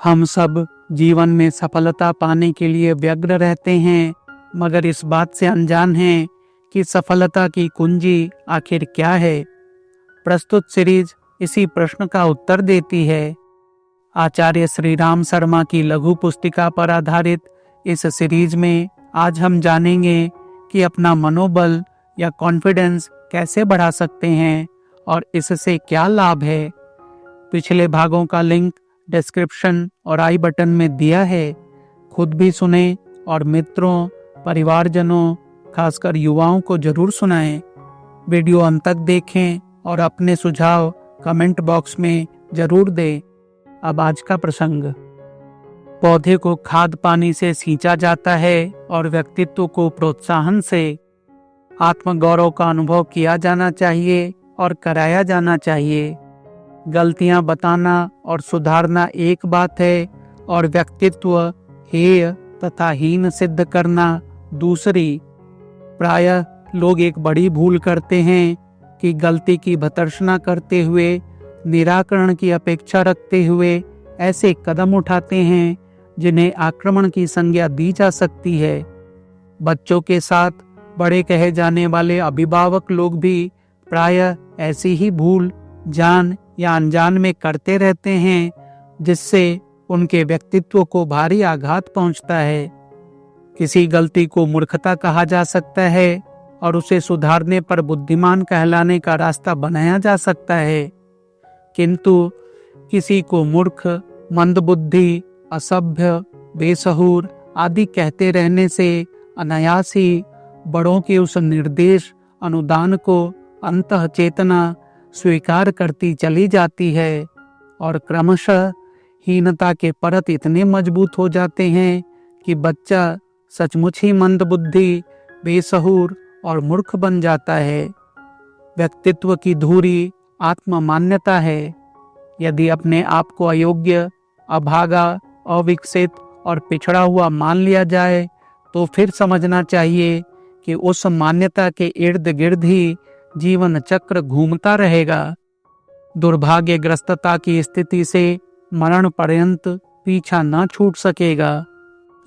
हम सब जीवन में सफलता पाने के लिए व्यग्र रहते हैं, मगर इस बात से अनजान हैं कि सफलता की कुंजी आखिर क्या है। प्रस्तुत सीरीज इसी प्रश्न का उत्तर देती है। आचार्य श्री राम शर्मा की लघु पुस्तिका पर आधारित इस सीरीज में आज हम जानेंगे कि अपना मनोबल या कॉन्फिडेंस कैसे बढ़ा सकते हैं और इससे क्या लाभ है। पिछले भागों का लिंक डिस्क्रिप्शन और आई बटन में दिया है। खुद भी सुने और मित्रों, परिवारजनों, खासकर युवाओं को जरूर सुनाएं। वीडियो अंत तक देखें और अपने सुझाव कमेंट बॉक्स में जरूर दें। अब आज का प्रसंग। पौधे को खाद पानी से सींचा जाता है और व्यक्तित्व को प्रोत्साहन से। आत्मगौरव का अनुभव किया जाना चाहिए और कराया जाना चाहिए। गलतियां बताना और सुधारना एक बात है और व्यक्तित्व हेय तथा हीन सिद्ध करना दूसरी। प्रायः लोग एक बड़ी भूल करते हैं कि गलती की भर्त्सना करते हुए, निराकरण की अपेक्षा रखते हुए ऐसे कदम उठाते हैं जिन्हें आक्रमण की संज्ञा दी जा सकती है। बच्चों के साथ बड़े कहे जाने वाले अभिभावक लोग भी प्रायः ऐसी ही भूल जान या अनजान में करते रहते हैं, जिससे उनके व्यक्तित्व को भारी आघात पहुंचता है। किसी गलती को मूर्खता कहा जा सकता है और उसे सुधारने पर बुद्धिमान कहलाने का रास्ता बनाया जा सकता है, किंतु किसी को मूर्ख, मंदबुद्धि, असभ्य, बेसहूर आदि कहते रहने से अनायास ही बड़ों के उस निर्देश अनुदान को अंतः चेतना स्वीकार करती चली जाती है और क्रमशः हीनता के परत इतने मजबूत हो जाते हैं कि बच्चा सचमुच ही मंदबुद्धि, बेसहूर और मूर्ख बन जाता है। व्यक्तित्व की धूरी आत्म मान्यता है। यदि अपने आप को अयोग्य, अभागा, अविकसित और पिछड़ा हुआ मान लिया जाए तो फिर समझना चाहिए कि उस मान्यता के इर्द गिर्द ही जीवन चक्र घूमता रहेगा। दुर्भाग्यग्रस्तता की स्थिति से मरण पर्यंत पीछा न छूट सकेगा।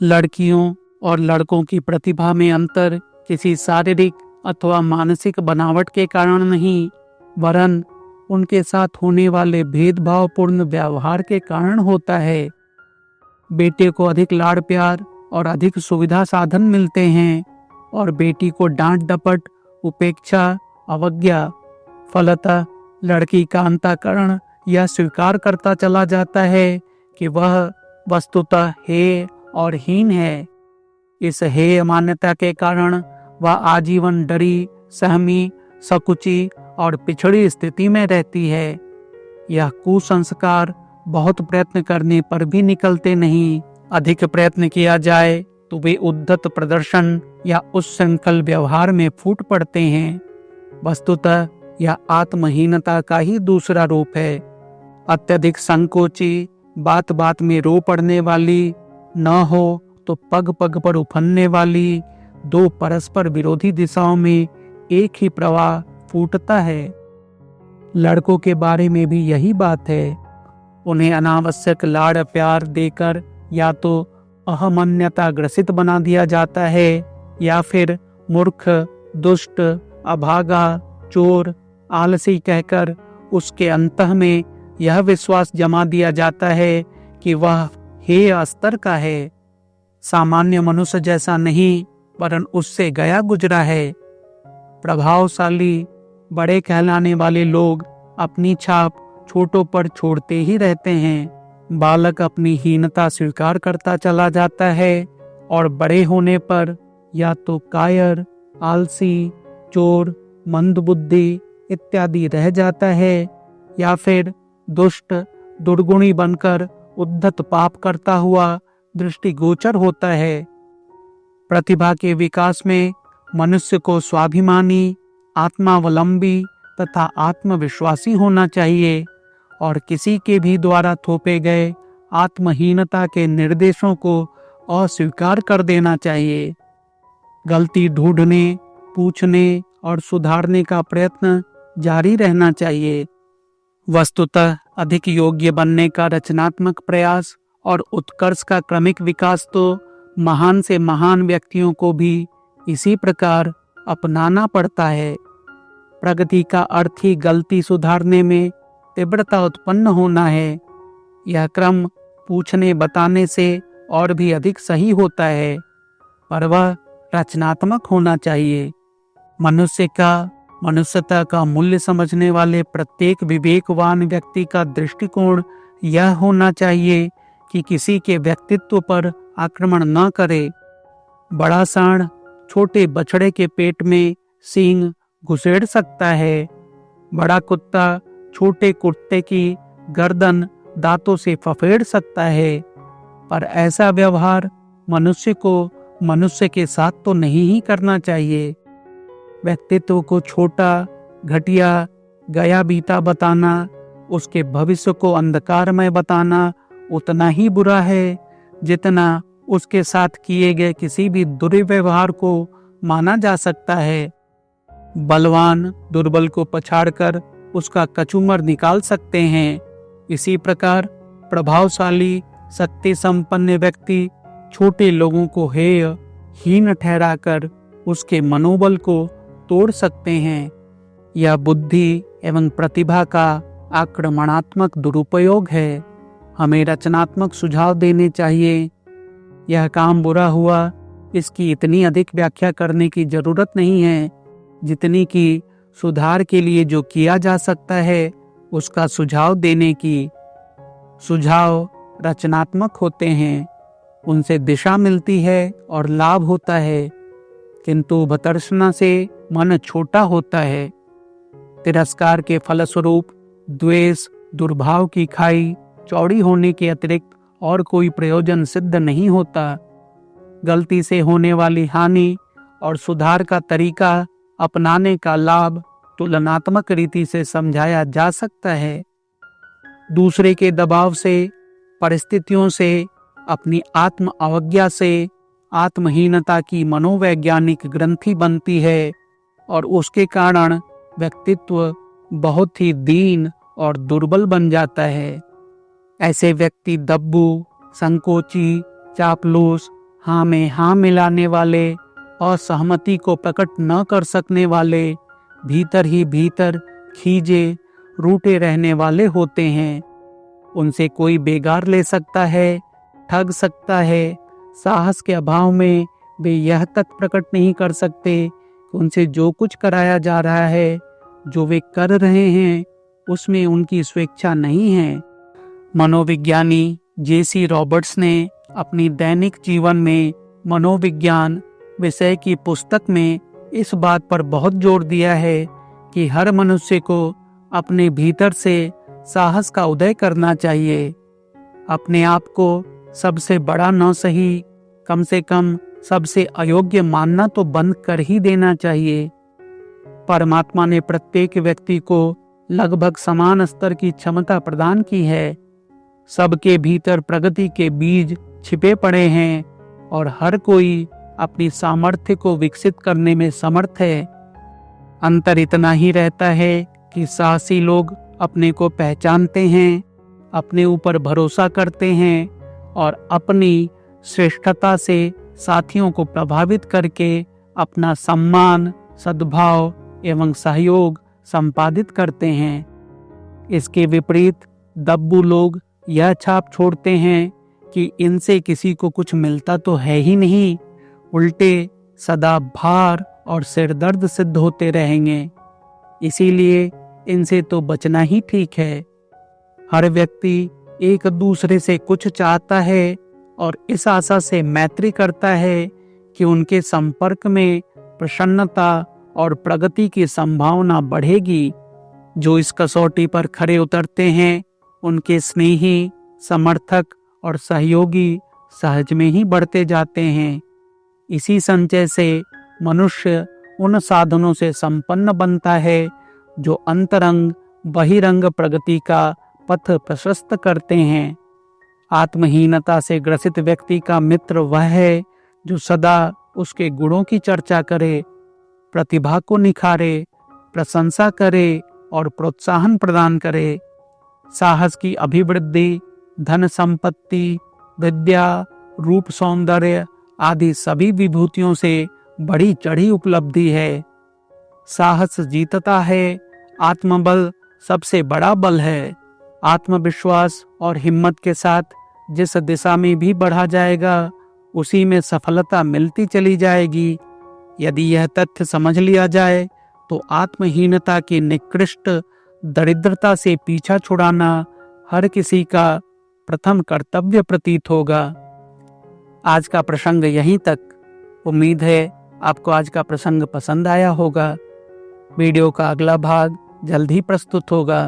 लड़कियों और लड़कों की प्रतिभा में अंतर किसी शारीरिक अथवा मानसिक बनावट के कारण नहीं, वरन उनके साथ होने वाले भेदभावपूर्ण व्यवहार के कारण होता है। बेटे को अधिक लाड़ प्यार और अधिक सुविधा साधन मिलते हैं और बेटी को डांट डपट, उपेक्षा, अवज्ञा। फलतः लड़की का अंतःकरण यह स्वीकार करता चला जाता है कि वह वस्तुतः हेय और हीन है। इस हेय मान्यता के कारण वह आजीवन डरी, सहमी, संकुची और पिछड़ी स्थिति में रहती है। यह कुसंस्कार बहुत प्रयत्न करने पर भी निकलते नहीं। अधिक प्रयत्न किया जाए तो वे उद्धत प्रदर्शन या उच्छृंखल व्यवहार में फूट पड़ते हैं। वस्तुतः यह आत्महीनता का ही दूसरा रूप है। अत्यधिक संकोची, बात बात में रो पड़ने वाली, न हो तो पग पग पर उफनने वाली, दो परस्पर विरोधी दिशाओं में एक ही प्रवाह फूटता है। लड़कों के बारे में भी यही बात है। उन्हें अनावश्यक लाड़ प्यार देकर या तो अहमन्यता ग्रसित बना दिया जाता है या फिर मूर्ख, दुष्ट, अभागा, चोर, आलसी कहकर उसके अंतः में यह विश्वास जमा दिया जाता है कि वह हेय स्तर का है, सामान्य मनुष्य जैसा नहीं वरन उससे गया गुजरा है। प्रभावशाली, बड़े कहलाने वाले लोग अपनी छाप छोटों पर छोड़ते ही रहते हैं। बालक अपनी हीनता स्वीकार करता चला जाता है और बड़े होने पर या तो कायर, आलसी, चोर, मंदबुद्धि इत्यादि रह जाता है या फिर दुष्ट, दुर्गुणी बनकर उद्धत पाप करता हुआ दृष्टिगोचर होता है। प्रतिभा के विकास में मनुष्य को स्वाभिमानी, आत्मावलंबी तथा आत्मविश्वासी होना चाहिए और किसी के भी द्वारा थोपे गए आत्महीनता के निर्देशों को अस्वीकार कर देना चाहिए। गलती ढूंढने, पूछने और सुधारने का प्रयत्न जारी रहना चाहिए। वस्तुतः अधिक योग्य बनने का रचनात्मक प्रयास और उत्कर्ष का क्रमिक विकास तो महान से महान व्यक्तियों को भी इसी प्रकार अपनाना पड़ता है। प्रगति का अर्थ ही गलती सुधारने में तीव्रता उत्पन्न होना है। यह क्रम पूछने बताने से और भी अधिक सही होता है, पर वह रचनात्मक होना चाहिए। मनुष्यता का मूल्य समझने वाले प्रत्येक विवेकवान व्यक्ति का दृष्टिकोण यह होना चाहिए कि किसी के व्यक्तित्व पर आक्रमण न करे। बड़ा सांड छोटे बछड़े के पेट में सींग घुसेड़ सकता है। बड़ा कुत्ता छोटे कुत्ते की गर्दन दांतों से फफेड़ सकता है, पर ऐसा व्यवहार मनुष्य को मनुष्य के साथ तो नहीं ही करना चाहिए। व्यक्तित्व को छोटा, घटिया, गया बीता बताना, उसके भविष्य को अंधकारमय बताना उतना ही बुरा है जितना उसके साथ किए गए किसी भी दुर्व्यवहार को माना जा सकता है। बलवान दुर्बल को पछाड़कर उसका कचूमर निकाल सकते हैं। इसी प्रकार प्रभावशाली, शक्ति संपन्न व्यक्ति छोटे लोगों को हेय, हीन ठहराकर उसके मनोबल को तोड़ सकते हैं। यह बुद्धि एवं प्रतिभा का आक्रमणात्मक दुरुपयोग है। हमें रचनात्मक सुझाव देने चाहिए। यह काम बुरा हुआ, इसकी इतनी अधिक व्याख्या करने की जरूरत नहीं है जितनी कि सुधार के लिए जो किया जा सकता है उसका सुझाव देने की। सुझाव रचनात्मक होते हैं, उनसे दिशा मिलती है और लाभ होता है, किंतु भर्त्सना से मन छोटा होता है। तिरस्कार के फलस्वरूप द्वेष, दुर्भाव की खाई चौड़ी होने के अतिरिक्त और कोई प्रयोजन सिद्ध नहीं होता। गलती से होने वाली हानि और सुधार का तरीका अपनाने का लाभ तुलनात्मक रीति से समझाया जा सकता है। दूसरे के दबाव से, परिस्थितियों से, अपनी आत्म अवज्ञा से आत्महीनता की मनोवैज्ञानिक ग्रंथि बनती है और उसके कारण व्यक्तित्व बहुत ही दीन और दुर्बल बन जाता है। ऐसे व्यक्ति दब्बू, संकोची, चापलूस, हाँ में हाँ मिलाने वाले, असहमति को प्रकट न कर सकने वाले, भीतर ही भीतर खींचे रूठे रहने वाले होते हैं। उनसे कोई बेगार ले सकता है, ठग सकता है। साहस के अभाव में वे यह तक प्रकट नहीं कर सकते कि उनसे जो कुछ कराया जा रहा है, जो वे कर रहे हैं, उसमें उनकी स्वेच्छा नहीं है। मनोविज्ञानी जेसी रॉबर्ट्स ने अपनी दैनिक जीवन में मनोविज्ञान विषय की पुस्तक में इस बात पर बहुत जोर दिया है कि हर मनुष्य को अपने भीतर से साहस का उदय करना चाहिए। अपने आप को सबसे बड़ा न सही, कम से कम सबसे अयोग्य मानना तो बंद कर ही देना चाहिए। परमात्मा ने प्रत्येक व्यक्ति को लगभग समान स्तर की क्षमता प्रदान की है। सबके भीतर प्रगति के बीज छिपे पड़े हैं और हर कोई अपनी सामर्थ्य को विकसित करने में समर्थ है। अंतर इतना ही रहता है कि साहसी लोग अपने को पहचानते हैं, अपने ऊपर भरोसा करते हैं और अपनी श्रेष्ठता से साथियों को प्रभावित करके अपना सम्मान, सद्भाव एवं सहयोग संपादित करते हैं। इसके विपरीत दब्बू लोग यह छाप छोड़ते हैं कि इनसे किसी को कुछ मिलता तो है ही नहीं, उल्टे सदा भार और सिरदर्द सिद्ध होते रहेंगे। इसीलिए इनसे तो बचना ही ठीक है। हर व्यक्ति एक दूसरे से कुछ चाहता है और इस आशा से मैत्री करता है कि उनके संपर्क में प्रसन्नता और प्रगति की संभावना बढ़ेगी। जो इस कसौटी पर खरे उतरते हैं, उनके स्नेही, समर्थक और सहयोगी सहज में ही बढ़ते जाते हैं। इसी संचय से मनुष्य उन साधनों से संपन्न बनता है जो अंतरंग बहिरंग प्रगति का पथ प्रशस्त करते हैं। आत्महीनता से ग्रसित व्यक्ति का मित्र वह है जो सदा उसके गुणों की चर्चा करे, प्रतिभा को निखारे, प्रशंसा करे और प्रोत्साहन प्रदान करे। साहस की अभिवृद्धि धन संपत्ति, विद्या, रूप सौंदर्य आदि सभी विभूतियों से बड़ी चढ़ी उपलब्धि है। साहस जीतता है, आत्मबल सबसे बड़ा बल है। आत्मविश्वास और हिम्मत के साथ जिस दिशा में भी बढ़ा जाएगा उसी में सफलता मिलती चली जाएगी। यदि यह तथ्य समझ लिया जाए तो आत्महीनता की निकृष्ट दरिद्रता से पीछा छुड़ाना हर किसी का प्रथम कर्तव्य प्रतीत होगा। आज का प्रसंग यहीं तक। उम्मीद है आपको आज का प्रसंग पसंद आया होगा। वीडियो का अगला भाग जल्द ही प्रस्तुत होगा।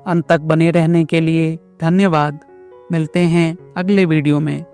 अंत तक बने रहने के लिए धन्यवाद। मिलते हैं अगले वीडियो में।